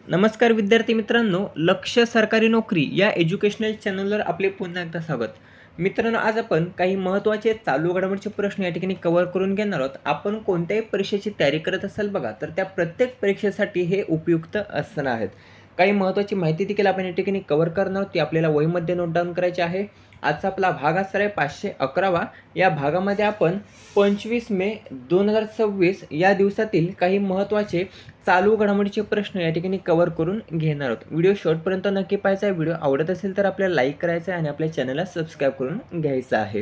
नमस्कार विद्यार्थी मित्रांनो, लक्ष्य सरकारी नोकरी या एज्युकेशनल चॅनलवर आपले पुन्हा एकदा स्वागत. मित्रांनो, आज आपण काही महत्त्वाचे चालू घडामोडीचे प्रश्न या ठिकाणी कव्हर करून घेणार आहोत. आपण कोणत्याही परीक्षेची तयारी करत असाल बघा, तर त्या प्रत्येक परीक्षेसाठी हे उपयुक्त असणार आहेत. काही महत्त्वाची माहिती देखील आपण या ठिकाणी कव्हर करणार आहोत, ती आपल्याला वहीमध्ये नोट डाऊन करायची आहे. आजचा आपला भाग असणार आहे 511. या भागामध्ये आपण 25 मे 2026 या दिवसातील काही महत्त्वाचे चालू घडामोडीचे प्रश्न या ठिकाणी कव्हर करून घेणार आहोत. व्हिडिओ शेवटपर्यंत नक्की पाहायचा आहे. व्हिडिओ आवडत असेल तर आपल्याला लाईक करायचं आहे आणि आपल्या चॅनलला सबस्क्राईब करून घ्यायचं आहे.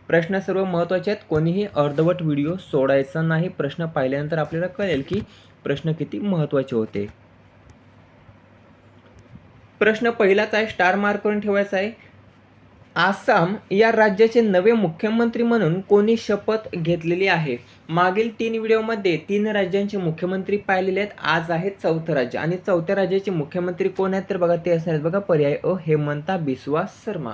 प्रश्न सर्व महत्त्वाचे आहेत. कोणीही अर्धवट व्हिडिओ सोडायचा नाही. प्रश्न पाहिल्यानंतर आपल्याला कळेल की प्रश्न किती महत्त्वाचे होते. प्रश्न पहिलाच आहे, स्टार मार्क करून ठेवायचा आहे. आसाम या राज्याचे नवे मुख्यमंत्री म्हणून कोणी शपथ घेतलेली आहे? मागील 3 व्हिडिओमध्ये 3 राज्यांचे मुख्यमंत्री पाहिलेले आहेत. आज आहे 4थं राज्य आणि 4थ्या राज्याचे मुख्यमंत्री कोण आहेत? तर बघा, ते असणार आहेत बघा, पर्याय अ, हेमंता बिस्वा शर्मा.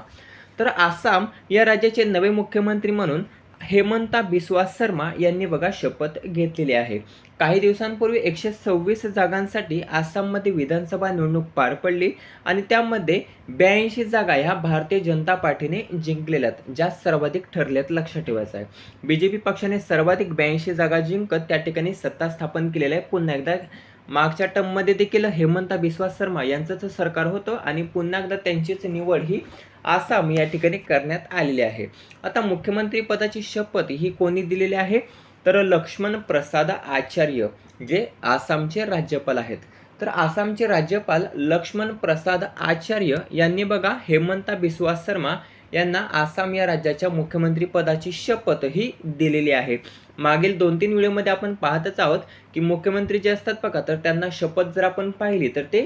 तर आसाम या राज्याचे नवे मुख्यमंत्री म्हणून हेमंता बिस्वा शर्मा यांनी बघा शपथ घेतलेली आहे. काही दिवसांपूर्वी 126 जागांसाठी आसाममध्ये विधानसभा निवडणूक पार पडली आणि त्यामध्ये 82 जागा ह्या भारतीय जनता पार्टीने जिंकलेल्या आहेत, ज्या सर्वाधिक ठरल्यात, लक्षात ठेवायचं आहे. बीजेपी पक्षाने सर्वाधिक 82 जागा जिंकत त्या ठिकाणी सत्ता स्थापन केलेलं आहे. पुन्हा एकदा मागच्या टर्ममध्ये देखील हेमंता बिस्वा शर्मा यांचंच सरकार होतं आणि पुन्हा एकदा त्यांचीच निवड ही आसाम या ठिकाणी करण्यात आलेली आहे. आता मुख्यमंत्री पदाची शपथ ही कोणी दिलेली आहे? तर लक्ष्मण प्रसाद आचार्य, जे आसामचे राज्यपाल आहेत. तर आसामचे राज्यपाल लक्ष्मण प्रसाद आचार्य यांनी बघा हेमंता बिस्वा शर्मा यांना आसाम या राज्याच्या मुख्यमंत्री पदाची शपथ ही दिलेली आहे. मागील 2-3 व्हिडिओमध्ये आपण पाहतच आहोत की मुख्यमंत्री जे असतात बघा, तर त्यांना शपथ जर आपण पाहिली तर ते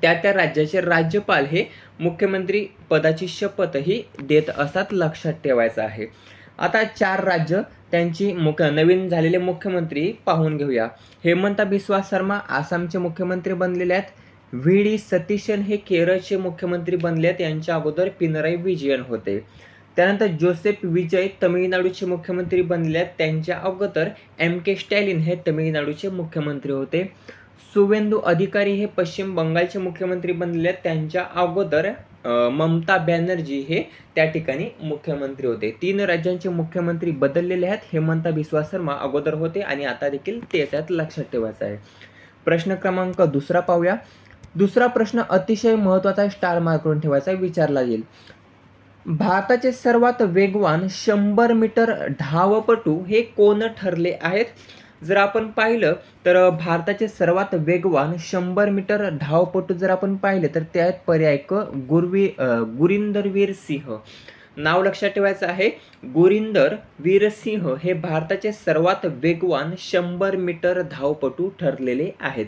त्या राज्याचे राज्यपाल हे मुख्यमंत्री पदाची शपथ ही देत असतात, लक्षात ठेवायचं आहे. आता 4 राज्य त्यांची नवीन झालेले मुख्यमंत्री पाहून घेऊया. हेमंता बिस्वा शर्मा आसामचे मुख्यमंत्री बनलेले आहेत. व्ही डी सतीशन हे केरळचे मुख्यमंत्री बनले आहेत. यांच्या अगोदर पिनराई विजयन होते. त्यानंतर जोसेफ विजय तमिळनाडूचे मुख्यमंत्री बनले आहेत. त्यांच्या अगोदर एम के स्टॅलिन हे तमिळनाडूचे मुख्यमंत्री होते. सुवेंदू अधिकारी हे पश्चिम बंगालचे मुख्यमंत्री बनलेले आहेत. त्यांच्या अगोदर ममता बॅनर्जी हे त्या ठिकाणी मुख्यमंत्री होते. 3 राज्यांचे मुख्यमंत्री बदललेले आहेत. हेमंता बिस्वा शर्मा अगोदर होते आणि आता देखील तेच आहेत, लक्षात ठेवायचं आहे. प्रश्न क्रमांक 2 पाहूया. दुसरा प्रश्न अतिशय महत्त्वाचा आहे, स्टार मार्क करून ठेवायचा, विचारला जाईल. भारताचे सर्वात वेगवान 100 मीटर धावपटू हे कोण ठरले आहेत? जर आपण पाहिलं तर भारताचे सर्वात वेगवान 100 मीटर धावपटू जर आपण पाहिले तर ते आहेत पर्याय क, गुरिंदरवीर सिंह. नाव लक्षात ठेवायचं आहे. गुरिंदर वीर सिंह हे भारताचे सर्वात वेगवान 100 मीटर धावपटू ठरलेले आहेत.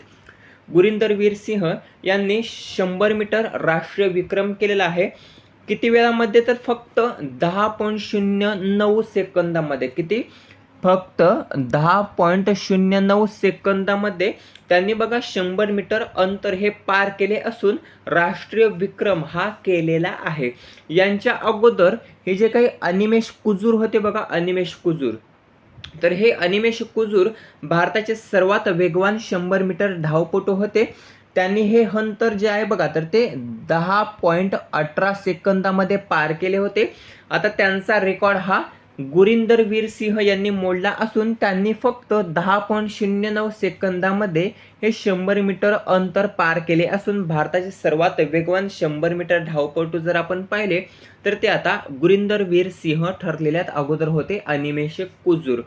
गुरिंदर वीर सिंह यांनी 100 मीटर राष्ट्रीय विक्रम केलेला आहे. किती वेळामध्ये? तर फक्त 10.09 सेकंदामध्ये. किती? फक्त 10.09 सेकंदामध्ये त्यांनी बघा 100 मीटर अंतर हे पार केले असून राष्ट्रीय विक्रम हा केलेला आहे. यांच्या अगोदर हे जे काही अनिमेश कुजूर होते बघा, अनिमेश कुजूर, तर हे अनिमेश कुजूर भारताचे सर्वात वेगवान 100 मीटर धावपटू होते. त्यांनी हे अंतर जे आहे बघा, तर ते 10.18 सेकंदामध्ये पार केले होते. आता त्यांचा रेकॉर्ड हा गुरिंदर वीर सिंह यांनी मोडला असून त्यांनी फक्त 10.09 सेकंदामध्ये हे 100 मीटर अंतर पार केले असून भारताचे सर्वात वेगवान 100 मीटर धावपटू जर आपण पाहिले तर ते आता गुरिंदर वीर सिंह ठरलेल्यात, अगोदर होते अनिमेश कुजूर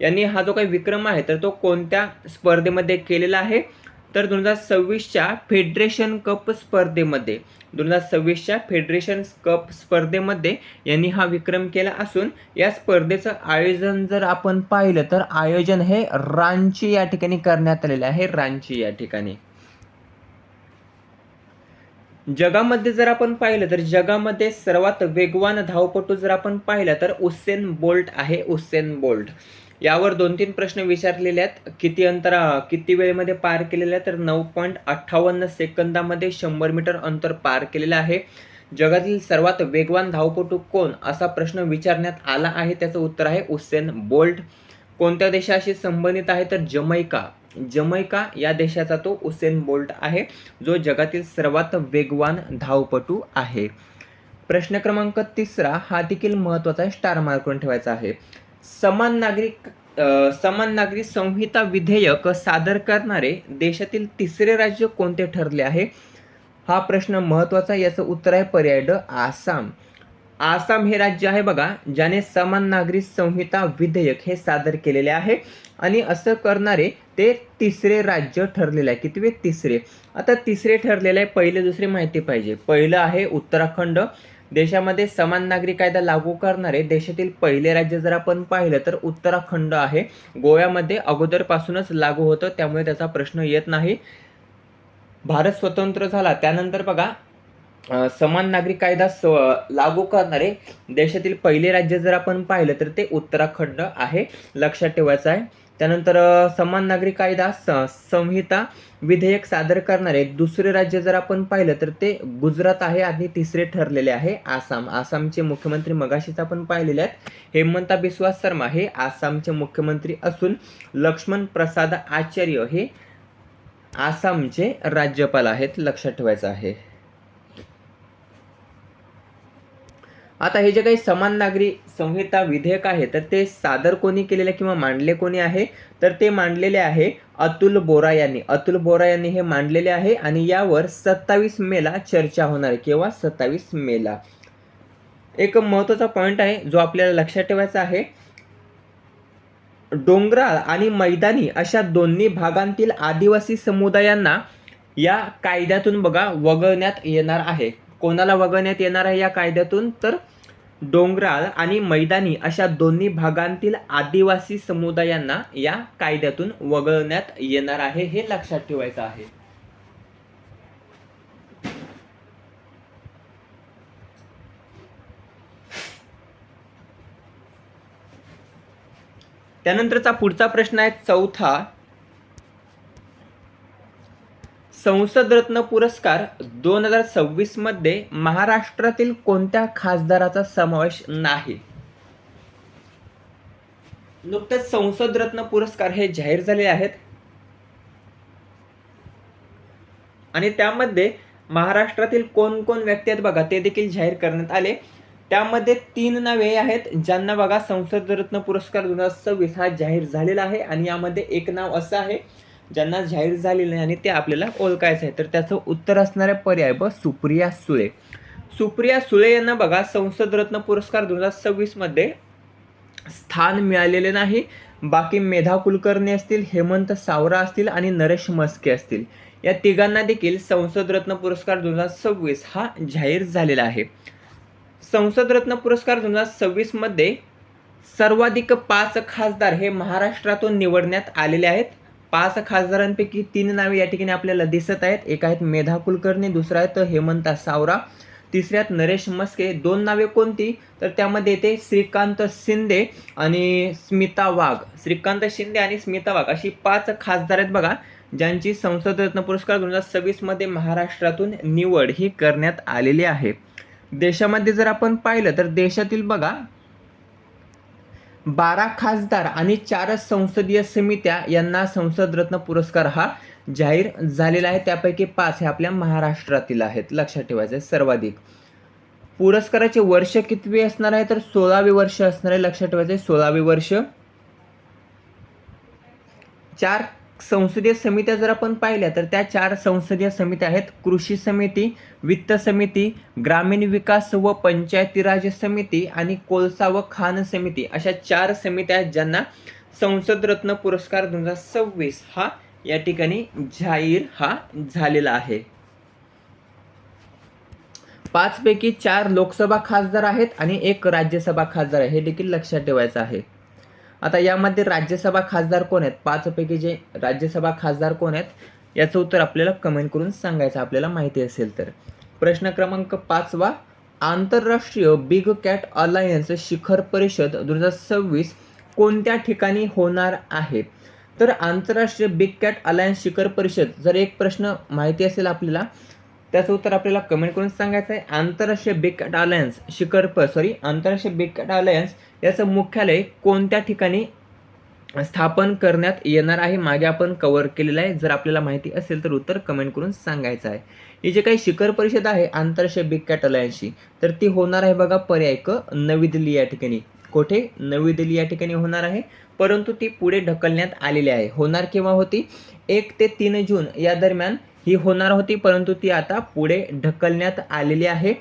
यांनी. हा जो काही विक्रम आहे तर तो कोणत्या स्पर्धेमध्ये केलेला आहे? तर 2026च्या फेडरेशन कप स्पर्धेमध्ये, 2026च्या फेडरेशन कप स्पर्धेमध्ये यांनी हा विक्रम केला असून या स्पर्धेचं आयोजन जर आपण पाहिलं तर आयोजन हे रांची या ठिकाणी करण्यात आलेले आहे. रांची या ठिकाणी. जगामध्ये जर आपण पाहिलं तर जगामध्ये सर्वात वेगवान धावपटू जर आपण पाहिलं तर उसेन बोल्ट आहे. उसेन बोल्ट यावर 2-3 प्रश्न विचारलेले आहेत. किती वेळेमध्ये पार केलेले आहे? तर 9.58 सेकंदामध्ये 100 मीटर अंतर पार केलेलं आहे. जगातील सर्वात वेगवान धावपटू कोण, असा प्रश्न विचारण्यात आला आहे. त्याचं उत्तर आहे उसेन बोल्ट. कोणत्या देशाशी संबंधित आहे? तर जमैका. जमैका या देशाचा तो उसेन बोल्ट आहे, जो जगातील सर्वात वेगवान धावपटू आहे. प्रश्न क्रमांक 3 हा देखील महत्त्वाचा आहे, स्टार मार्क करून ठेवायचा आहे. समान नागरी संहिता विधेयक सादर करणारे देशातील तिसरे राज्य कोणते ठरले आहे? हा प्रश्न महत्त्वाचा. याचं उत्तर आहे पर्याय ड, आसाम. आसाम हे राज्य आहे बघा, ज्याने समान नागरी संहिता विधेयक हे सादर केलेले आहे आणि असं करणारे ते तिसरे राज्य ठरलेले आहे. कितवे? तिसरे. आता तिसरे ठरलेले आहे, पहिले दुसरे माहिती पाहिजे. पहिलं आहे उत्तराखंड. देशामध्ये समान नागरी कायदा लागू करणारे देशातील पहिले राज्य जर आपण पाहिलं तर उत्तराखंड आहे. गोव्यामध्ये अगोदरपासूनच लागू होतं, त्यामुळे त्याचा प्रश्न येत नाही. भारत स्वतंत्र झाला त्यानंतर बघा समान नागरी कायदा लागू करणारे देशातील पहिले राज्य जर आपण पाहिलं तर ते उत्तराखंड आहे, लक्षात ठेवायचं आहे. त्यानंतर समान नागरी कायदा संहिता विधेयक सादर करणारे दुसरे राज्य जर आपण पाहिलं तर ते गुजरात आहे आणि तिसरे ठरलेले आहे आसाम. आसामचे मुख्यमंत्री मगाशीच आपण पाहिलेले आहेत, हेमंता बिस्वा शर्मा हे आसामचे मुख्यमंत्री असून लक्ष्मण प्रसाद आचार्य हे आसामचे राज्यपाल आहेत, लक्षात ठेवायचं आहे. आता हे जे काही समान नागरी संहिता विधेयक आहे तर ते सादर कोणी केलेले किंवा मांडले कोणी आहे? तर ते मांडलेले आहे अतुल बोरा यांनी. अतुल बोरा यांनी हे मांडलेले आहे आणि यावर 27 मेला चर्चा होणार आहे. केव्हा? 27 मेला. एक महत्त्वाचा पॉईंट आहे जो आपल्याला लक्षात ठेवायचा आहे. डोंगराळ आणि मैदानी अशा दोन्ही भागांतील आदिवासी समुदायांना या कायद्यातून बघा वगळण्यात येणार आहे. कोणाला वगळण्यात येणार आहे या कायद्यातून? तर डोंगराळ आणि मैदानी अशा दोन्ही भागांतील आदिवासी समुदायांना या कायद्यातून वगळण्यात येणार आहे, हे लक्षात ठेवायचं आहे. त्यानंतरचा पुढचा प्रश्न आहे 4था. संसद रत्न पुरस्कार 2026 मध्ये महाराष्ट्रातील कोणत्या खासदाराचा समावेश नाही? नुकतेच संसद रत्न पुरस्कार हे जाहीर झाले आहेत आणि त्यामध्ये महाराष्ट्रातील कोण कोण व्यक्ती आहेत बघा ते देखील जाहीर करण्यात आले. त्यामध्ये 3 नावे आहेत ज्यांना बघा संसद रत्न पुरस्कार 2026 हा जाहीर झालेला आहे आणि यामध्ये एक नाव असं आहे ज्यांना जाहीर झालेलं नाही आणि ते आपल्याला ओळखायचं आहे. तर त्याचं उत्तर असणारे पर्याय ब, सुप्रिया सुळे. सुप्रिया सुळे यांना बघा संसद रत्न पुरस्कार 2026 मध्ये स्थान मिळालेले नाही. बाकी मेधा कुलकर्णी असतील, हेमंत सावरा असतील आणि नरेश मस्के असतील, या तिघांना देखील संसद रत्न पुरस्कार 2026 हा जाहीर झालेला आहे. संसद रत्न पुरस्कार 2026 मध्ये सर्वाधिक 5 खासदार हे महाराष्ट्रातून निवडण्यात आलेले आहेत. 5 खासदारांपैकी 3 नावे या ठिकाणी आपल्याला दिसत आहेत. एक आहेत मेधा कुलकर्णी, दुसरा आहेत हेमंत सावरा, तिसऱ्यात नरेश मस्के. 2 नावे कोणती? तर त्यामध्ये येते श्रीकांत शिंदे आणि स्मिता वाघ. श्रीकांत शिंदे आणि स्मिता वाघ अशी 5 खासदार आहेत बघा ज्यांची संसद रत्न पुरस्कार 2026 मध्ये महाराष्ट्रातून निवड ही करण्यात आलेली आहे. देशामध्ये जर आपण पाहिलं तर देशातील बघा 12 खासदार आणि 4 संसदीय समित्या यांना संसद रत्न पुरस्कार हा जाहीर झालेला आहे. त्यापैकी 5 हे आपल्या महाराष्ट्रातील आहेत, लक्षात ठेवायचं आहे. सर्वाधिक पुरस्काराचे वर्ष कितवे असणार आहे? तर 16वे वर्ष असणार आहे, लक्षात ठेवायचं आहे. 16वे वर्ष. 4 संसदीय समित्या जर आपण पाहिल्या तर त्या 4 संसदीय समित्या आहेत कृषी समिती, वित्त समिती, ग्रामीण विकास व पंचायती राज समिती आणि कोळसा व खाण समिती अशा 4 समित्या आहेत ज्यांना संसद रत्न पुरस्कार 2026 हा या ठिकाणी जाहीर हा झालेला आहे. 5 पैकी 4 लोकसभा खासदार आहेत आणि 1 राज्यसभा खासदार आहे, हे देखील लक्षात ठेवायचं आहे. आता यामध्ये राज्यसभा खासदार कोण आहेत? 5 पैकी जे राज्यसभा खासदार कोण आहेत याचं उत्तर आपल्याला कमेंट करून सांगायचं आपल्याला माहिती असेल तर. प्रश्न क्रमांक 5 आंतरराष्ट्रीय बिग कॅट अलायन्स शिखर परिषद 2026 कोणत्या ठिकाणी होणार आहे? तर आंतरराष्ट्रीय बिग कॅट अलायन्स शिखर परिषद जर एक प्रश्न माहिती असेल आपल्याला त्याचं उत्तर आपल्याला कमेंट करून सांगायचं आहे. आंतरराष्ट्रीय बिग कॅट अलायन्स आंतरराष्ट्रीय बिग कॅट अलायन्स याचं मुख्यालय कोणत्या ठिकाणी स्थापन करण्यात येणार आहे. मागे आपण कव्हर केलेलं आहे. जर आपल्याला माहिती असेल तर उत्तर कमेंट करून सांगायचं आहे. ही जी काही शिखर परिषद आहे आंतरराष्ट्रीय बिग कॅट अलायन्सची, तर ती होणार आहे बघा पर्याय क नवी दिल्ली या ठिकाणी. कोठे? नवी दिल्ली या ठिकाणी होणार आहे, परंतु ती पुढे ढकलण्यात आलेली आहे. होणार केव्हा होती? 1 ते 3 जून या दरम्यान ही होणार होती, परंतु ती आता पुढे ढकलण्यात आलेली आहे.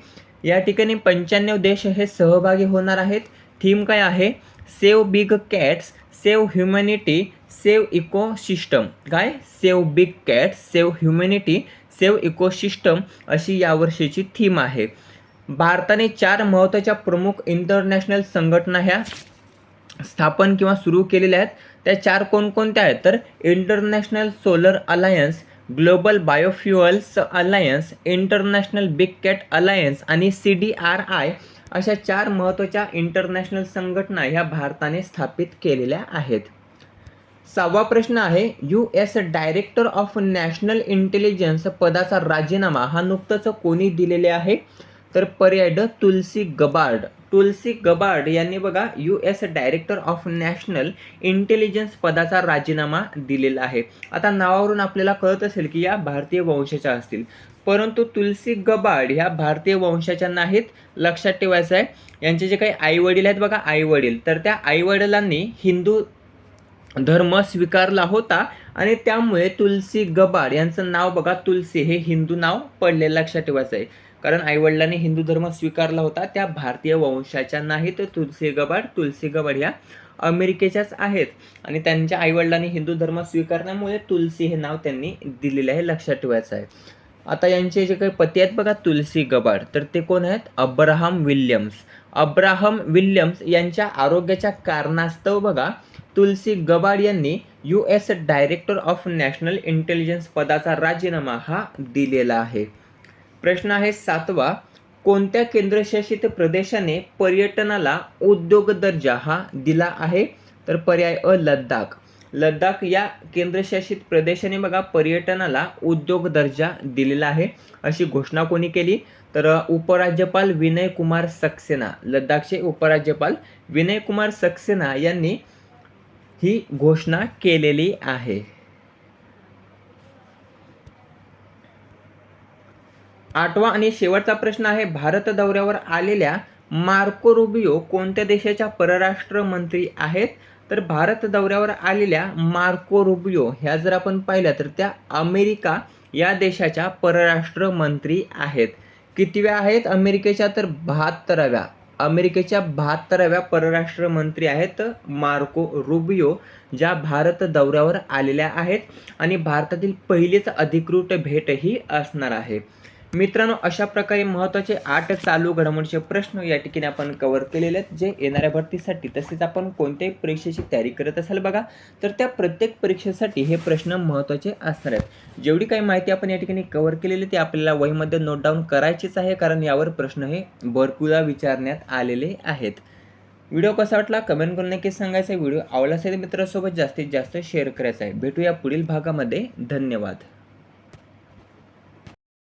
या ठिकाणी 95 देश हे सहभागी होणार आहेत. थीम काय आहे? Save big cats, save humanity, save ecosystem. काय? Save big cats, save humanity, save ecosystem अशी यावर्षीची थीम आहे. भारताने 4 महत्त्वाच्या प्रमुख इंटरनॅशनल संघटना ह्या स्थापन किंवा सुरू केलेल्या आहेत. त्या 4 कोणकोणत्या आहेत? तर International Solar Alliance, Global Biofuels Alliance, International Big Cat Alliance आणि CDRI अशा 4 महत्त्वाच्या इंटरनॅशनल संघटना ह्या भारताने स्थापित केलेल्या आहेत. 6वा प्रश्न आहे, US director of national intelligence पदाचा राजीनामा हा नुकताच कोणी दिलेले आहे? तर पर्याय ड तुलसी गबार्ड. तुलसी गबार्ड यांनी बघा US director of national intelligence पदाचा राजीनामा दिलेला आहे. आता नावावरून आपल्याला कळत असेल की या भारतीय वंशाच्या असतील, परंतु तुलसी गबार्ड ह्या भारतीय वंशाच्या नाहीत. लक्षात ठेवायचं आहे. यांचे जे काही आई वडील आहेत बघा, आई वडील, तर त्या आई वडिलांनी हिंदू धर्म स्वीकारला होता आणि त्यामुळे तुलसी गबार्ड यांचं नाव बघा तुलसी हे हिंदू नाव पडले. लक्षात ठेवायचं आहे, कारण आईवडिलांनी हिंदू धर्म स्वीकारला होता. त्या भारतीय वंशाच्या नाहीत. तुलसी गबार्ड ह्या अमेरिकेच्याच आहेत आणि त्यांच्या आईवडिलांनी हिंदू धर्म स्वीकारल्यामुळे तुलसी हे नाव त्यांनी दिलेले आहे. लक्षात ठेवायचं आहे. आता यांचे जे काही पती आहेत बघा तुलसी गबार्ड, तर ते कोण आहेत? Abraham Williams. अब्राहम विल्यम्स यांच्या आरोग्याच्या कारणास्तव बघा तुलसी गबार्ड यांनी US director of national intelligence पदाचा राजीनामा हा दिलेला आहे. प्रश्न आहे 7वा, कोणत्या केंद्रशासित प्रदेशाने पर्यटनाला उद्योग दर्जा हा दिला आहे? तर पर्याय अ लडाख. लडाख या केंद्रशासित प्रदेशाने बघा पर्यटनाला उद्योग दर्जा दिलेला आहे. अशी घोषणा कोणी केली? तर उपराज्यपाल विनय कुमार सक्सेना. लडाखचे उपराज्यपाल विनय कुमार सक्सेना यांनी ही घोषणा केलेली आहे. 8वा आणि शेवटचा प्रश्न आहे, भारत दौऱ्यावर आलेल्या मार्को रुबियो कोणत्या देशाच्या परराष्ट्र मंत्री आहेत? तर भारत दौऱ्यावर आलेल्या मार्को रुबियो ह्या जर आपण पाहिल्या तर त्या अमेरिका या देशाच्या परराष्ट्र मंत्री आहेत. कितव्या आहेत अमेरिकेच्या? तर 72व्या. अमेरिकेच्या 72व्या परराष्ट्र मंत्री आहेत मार्को रुबियो, ज्या भारत दौऱ्यावर आलेल्या आहेत आणि भारतातील पहिलीच अधिकृत भेट ही असणार आहे. मित्रांनो, अशा प्रकारे महत्त्वाचे 8 चालू घडामोडीचे प्रश्न या ठिकाणी आपण कव्हर केलेले आहेत, जे येणाऱ्या भरतीसाठी तसेच आपण कोणत्याही परीक्षेची तयारी करत असाल बघा, तर त्या प्रत्येक परीक्षेसाठी हे प्रश्न महत्त्वाचे असणार आहेत. जेवढी काही माहिती आपण या ठिकाणी कव्हर केलेली ती आपल्याला वहीमध्ये नोट डाऊन करायचीच आहे, कारण यावर प्रश्न हे भरपूरदा विचारण्यात आलेले आहेत. व्हिडिओ कसा वाटला कमेंट करून नक्की सांगायचं आहे. व्हिडिओ आवडला असेल मित्रांसोबत जास्तीत जास्त शेअर करायचा आहे. भेटूया पुढील भागामध्ये. धन्यवाद.